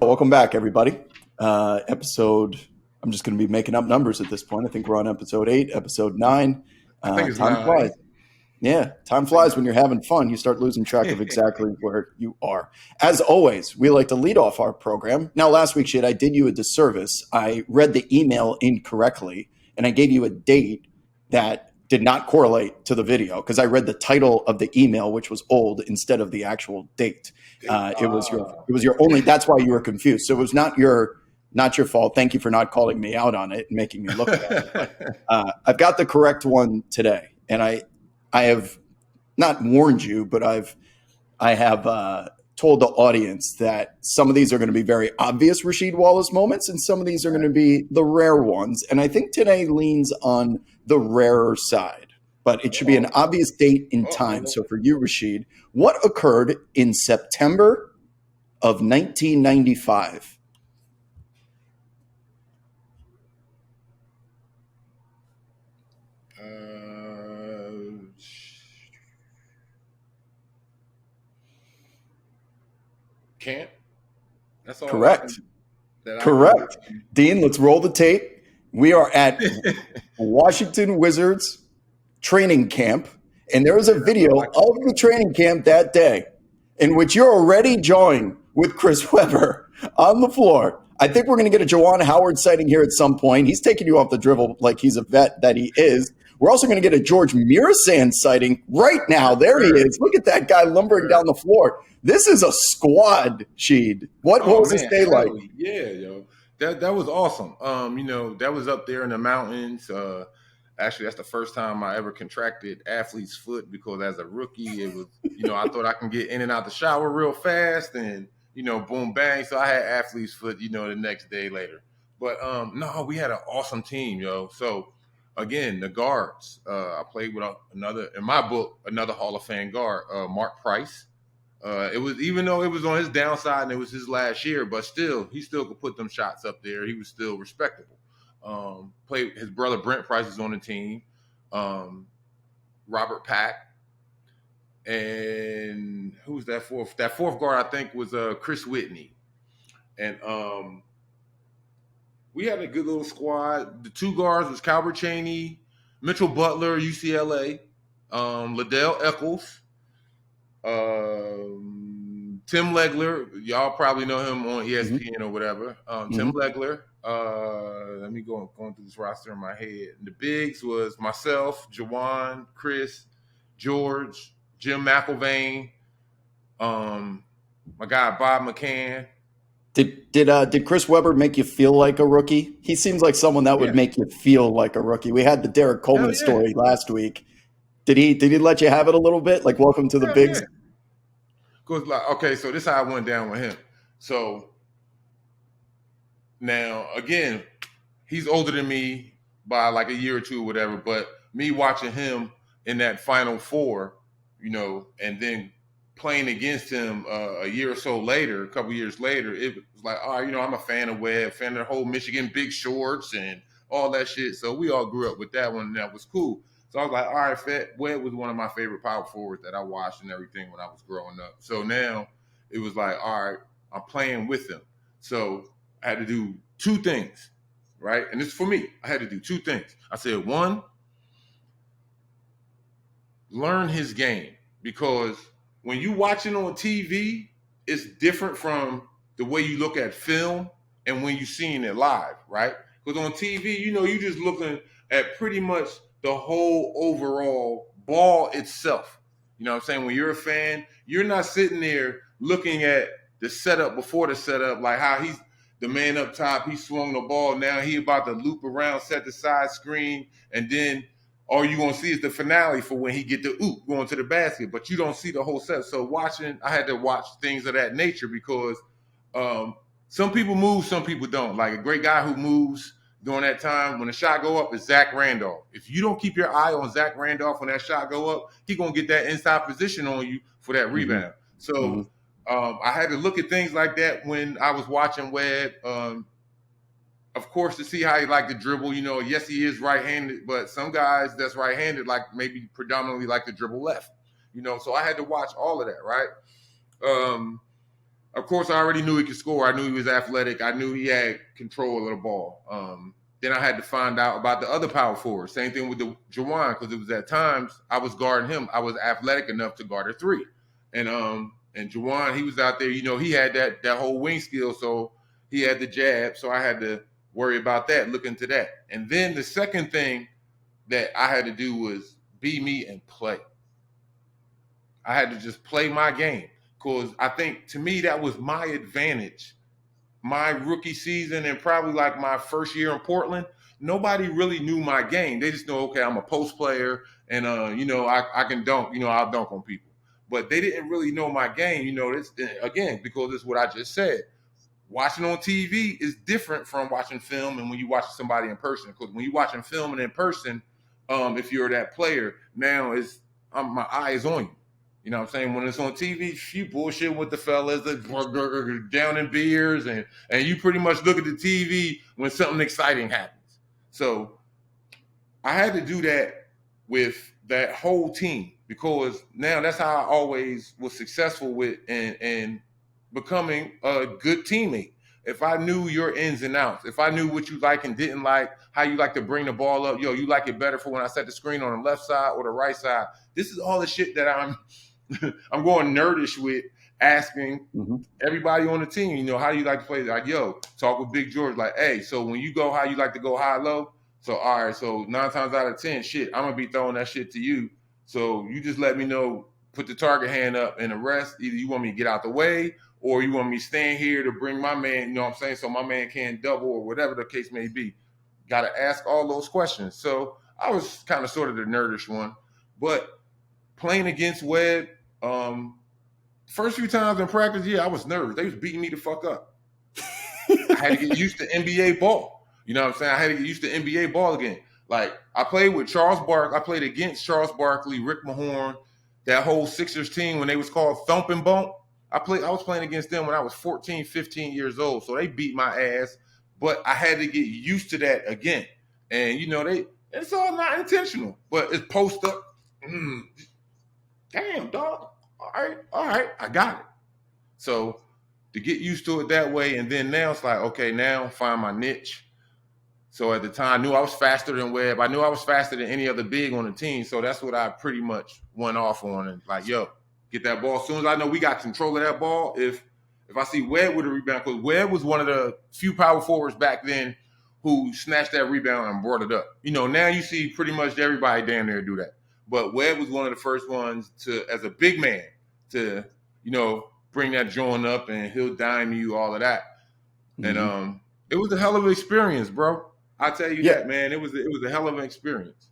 Welcome back, everybody. Episode, I'm just going to be making up numbers at this point. I think we're on episode 8, episode 9. I think it's Time 9. flies. Yeah, time flies when you're having fun. You start losing track of exactly where you are. As always, we like to lead off our program. Now, last week, I did you a disservice. I read the email incorrectly, and I gave you a date that did not correlate to the video because I read the title of the email, which was old, instead of the actual date. It was your only. That's why you were confused. So it was not your fault. Thank you for not calling me out on it and making me look bad. But, I've got the correct one today, and I have not warned you, but I have told the audience that some of these are going to be very obvious Rasheed Wallace moments, and some of these are going to be the rare ones. And I think today leans on the rarer side, but it should be an obvious date in time. So for you, Rasheed, what occurred in September of 1995? Camp. That's all. Correct. Correct. Dean, let's roll the tape. We are at Washington Wizards training camp, and there is a video of the training camp that day in which you're already jawing with Chris Webber on the floor. I think we're going to get a Juwan Howard sighting here at some point. He's taking you off the dribble like he's a vet that he is. We're also going to get a George Mirasan sighting right now. There he is. Look at that guy lumbering down the floor. This is a squad, Sheed. What was this day like? Yeah, yo. That was awesome. That was up there in the mountains. Actually, that's the first time I ever contracted athlete's foot because as a rookie, it was, I thought I can get in and out the shower real fast and, boom, bang. So I had athlete's foot, the next day later. But no, we had an awesome team, yo. So again, the guards, I played with another Hall of Fame guard, Mark Price. It was, even though it was on his downside and it was his last year, but still, he still could put them shots up there. He was still respectable. His brother Brent Price is on the team. Robert Pack. And who was that fourth? That fourth guard, I think, was Chris Whitney. And we had a good little squad. The two guards was Calbert Chaney, Mitchell Butler, UCLA, Liddell Eccles, Tim Legler. Y'all probably know him on ESPN or whatever. Tim Legler. Let me going through this roster in my head. The bigs was myself, Juwan, Chris, George, Jim McIlvain, my guy Bob McCann. Did Chris Webber make you feel like a rookie? He seems like someone that would make you feel like a rookie. We had the Derek Coleman story last week. Did he let you have it a little bit? Like, welcome to the bigs? Goes like, okay, so this is how I went down with him. So now, again, he's older than me by like a year or two or whatever, but me watching him in that Final Four, and then playing against him a year or so later, a couple years later, it was like, I'm a fan of Webb, fan of the whole Michigan big shorts and all that shit. So we all grew up with that one, and that was cool. So I was like, all right, Webb was one of my favorite power forwards that I watched and everything when I was growing up. So now it was like, all right, I'm playing with him. So I had to do two things, right? And this is for me. I had to do two things. I said, one, learn his game, because when you watching on TV, it's different from the way you look at film and when you seeing it live, right? Because on TV, you just looking at pretty much the whole overall ball itself. You know what I'm saying? When you're a fan, you're not sitting there looking at the setup before the setup, like how he's the man up top, he swung the ball, now he about to loop around, set the side screen, and then all you're going to see is the finale for when he get the going to the basket, but you don't see the whole set. So I had to watch things of that nature because some people move, some people don't. Like a great guy who moves during that time when the shot go up is Zach Randolph. If you don't keep your eye on Zach Randolph when that shot go up, he going to get that inside position on you for that rebound. So I had to look at things like that when I was watching Webb. Of course, to see how he like to dribble, yes, he is right-handed, but some guys that's right-handed like maybe predominantly like to dribble left, so I had to watch all of that, right? Of course, I already knew he could score. I knew he was athletic. I knew he had control of the ball. Then I had to find out about the other power forwards. Same thing with the Jawan, because it was at times I was guarding him. I was athletic enough to guard a three, and Jawan, he was out there. He had that whole wing skill, so he had the jab. So I had to worry about that, look into that. And then the second thing that I had to do was be me and play. I had to just play my game, because I think to me that was my advantage. My rookie season and probably like my first year in Portland, nobody really knew my game. They just know, okay, I'm a post player, and I can dunk. I'll dunk on people. But they didn't really know my game. This again, because this is what I just said. Watching on TV is different from watching film and when you watch somebody in person. Because when you're watching film and in person, if you're that player, now my eye is on you. You know what I'm saying? When it's on TV, you bullshit with the fellas down in beers, and you pretty much look at the TV when something exciting happens. So I had to do that with that whole team, because now that's how I always was successful with and becoming a good teammate. If I knew your ins and outs, if I knew what you like and didn't like, how you like to bring the ball up, you like it better for when I set the screen on the left side or the right side. This is all the shit that I'm going nerdish with, asking everybody on the team, how do you like to play? Like, talk with Big George. Like, hey, so when you go high, you like to go high, low? So, all right, so 9 times out of 10, shit, I'm going to be throwing that shit to you. So you just let me know, put the target hand up, and the rest, either you want me to get out the way or you want me to stand here to bring my man, you know what I'm saying, so my man can't double or whatever the case may be. Got to ask all those questions. So I was kind of sort of the nerdish one. But playing against Webb, first few times in practice, I was nervous. They was beating me the fuck up. I had to get used to NBA ball. You know what I'm saying? I had to get used to NBA ball again. Like, I played with I played against Charles Barkley, Rick Mahorn, that whole Sixers team when they was called Thump and Bump. I was playing against them when I was 14, 15 years old. So they beat my ass. But I had to get used to that again. And, it's all not intentional. But it's post up. Damn, dog. All right, I got it. So to get used to it that way, and then now it's like, okay, now find my niche. So at the time, I knew I was faster than Webb. I knew I was faster than any other big on the team. So that's what I pretty much went off on. And like, get that ball. As soon as I know we got control of that ball, if I see Webb with a rebound, because Webb was one of the few power forwards back then who snatched that rebound and brought it up. Now you see pretty much everybody damn near do that. But Webb was one of the first ones to, as a big man, to, bring that joint up, and he'll dime you, all of that. And it was a hell of an experience, bro. I tell you that, man. It was a hell of an experience.